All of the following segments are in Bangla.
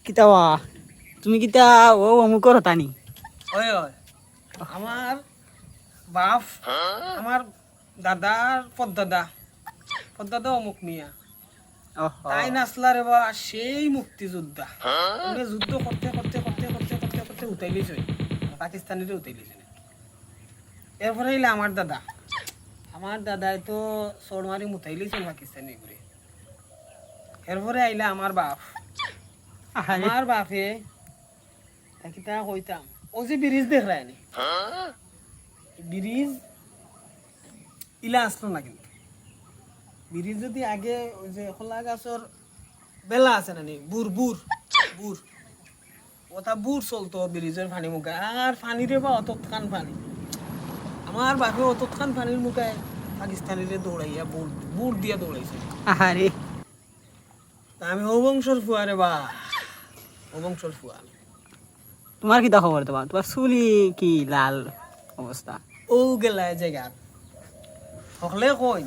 কিতা তুমি কিতা ও অমুকর হতানি ওই ওই আমার বাপ আমার দাদার পদ্দাদা অমুক মিয়া তাই নাচলা রে বা সেই মুক্তিযোদ্ধা উনি যুদ্ধ করতে করতে করতে করতে করতে করতে উঠাইলিছে পাকিস্তানিরে উঠাইলিছে এরপরে এলে আমার দাদাই তো চোর মারি মুঠাইলিছে পাকিস্তানি করে এরপরে আইলা আমার বাপে কিতা কইতাম ও যে ব্রিজ দেখ রায়নি ব্রিজ ইলা আসলো না কিন্তু ব্রিজ যদি আগে ওই যে খোলা গাছর বেলা আছে না নি বুর ওটা বুর চলতো ব্রিজের পানি মুখে আর পানি রে বা অতখান পানি আমার বাপে অতখান পানির মুখে পাকিস্তানিরে দৌড়াইয়া বুট দিয়া দৌড়াইছে আহারে আমি অবংশর ফুয়া রে বা অবংশর ফুয়া তোমার কিতা খবর তোমার চুলি কি লাল অবস্থা ও গেলা জায়গা সকলে কই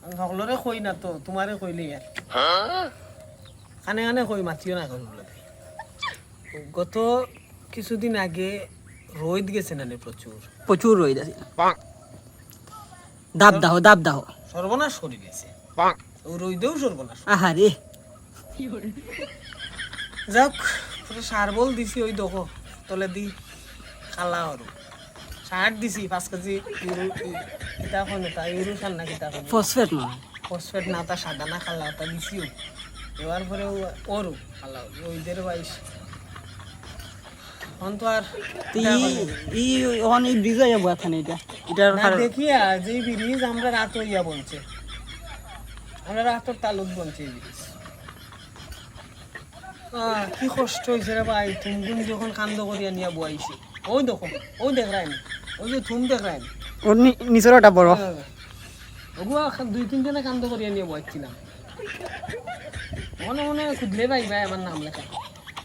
আমি সকলরে কই না তো তোমারে কইলে আর কানে কানে কই মাতিও না কই বলে গত কিছুদিন আগে রোদ গেছে না প্রচুর রোদ আছে দাব দাহ সর্বনাশ করে গেছে ও রোদেও সর্বনাশ আহারে যাক সার বল দিছি ওই দেখো তলে দি খালা আর সার দিছি 5 কেজি কিতা কোন তা ইউরো সার না কিতা কোন ফসফেট না তা সাদা না খালা তা দিছিও এবার পরে ওরু খালা ওইদের 22 অন তো আর ই অন এই ব্রিজ আইয়া বাথানে এটার দেখিয়া যে ব্রিজ আমরা রাত হইয়া বলছে আমরা রাতর তালুক বলছে এই ব্রিজ কি কষ্ট হয়েছে রে ভাই তুমগুন যখন কান্দ করিয়া নিয়ে বয়াইছি ওই দেখো ওই দেখ রায়নি ওই যে তুম দেখ রায়নি ওর নিচের ওটা বড় ওগুলো 2-3 জনে কান্দ করিয়া নিয়ে বয়াচ্ছিলাম মনে মনে খুদলে ভাই আমার নাম লেখা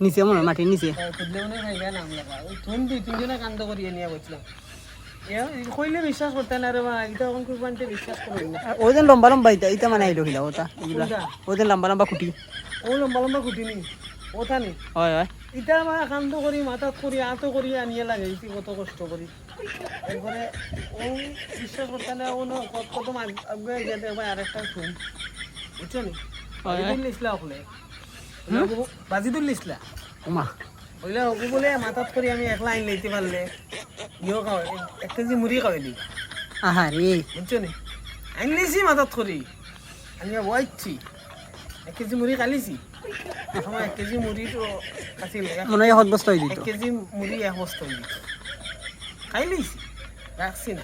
নিচে মনে মাটির নিচে খুদলে মনে ভাই নাম লেখা ওই তুম 2-3 জনে কান্দ করিয়া নিয়ে বয়াচ্ছিলাম কইলে বিশ্বাস করতে না রে ভাই এটা এখন কুরবানতে বিশ্বাস করবেন না ওদের লম্বা লম্বা এটা মানে আইলো হিলা ওটা এগুলা ওদের লম্বা লম্বা খুঁটি ও লম্বা খুঁটি নি ওটা নি হয় হয় এটা আমার কান্দ করি মাথাত করি আতো করি আনিয়ে লাগে কত কষ্ট করি এরপরে ও বিশ্বাস করতে না ও কত আগে যেতে ভাই আরেকটা শুন বুঝছো নি লিসলা হলে বাজি দুল লিসলা ওমা ওইলা ওকে বলে মাথাত করি আমি একলা আইন লইতে পারলে ইও খাওয়া 1 কেজি মুড়ি খাওয়াইলি আহারে বুঝছো নি আইন লিছি মাথাত করি আমি বইছি 1 কেজি মুড়ি খালিছি সময় 1 কেজি মুড়ি তো কাছিল মনে হয় হত বস্তা হই দিত 1 কেজি মুড়ি 1 বস্তা হই দিত খাই লিছি রাখছি না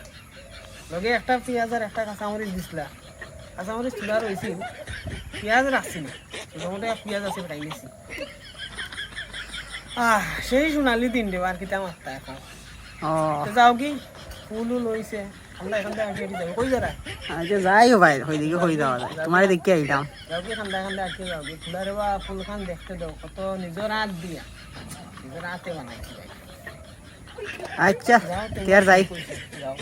লগে একটা পেঁয়াজ আর একটা কাঁচামরিচ দিছিলা কাঁচামরিচ চুলা রইছিল পেঁয়াজ রাখছি না মোটামুটি পেঁয়াজ আছে খাই লিছি সেই সোনালি দিন দেব আর কিতা মাত্তা এখন যাও কি ফুলও লইছে আমরা এখান থেকে আটকে যাবো কই যারা আচ্ছা যাইও ভাই ওইদিকে হয়ে যাওয়া যায় তোমার দেখে আইলাম যাও কি খান্দা আটকে যাও কি ফুলারে বা ফুল খান দেখতে দাও কত নিজের হাত দিয়া নিজের হাতে বানাইছি আচ্ছা যাই যাও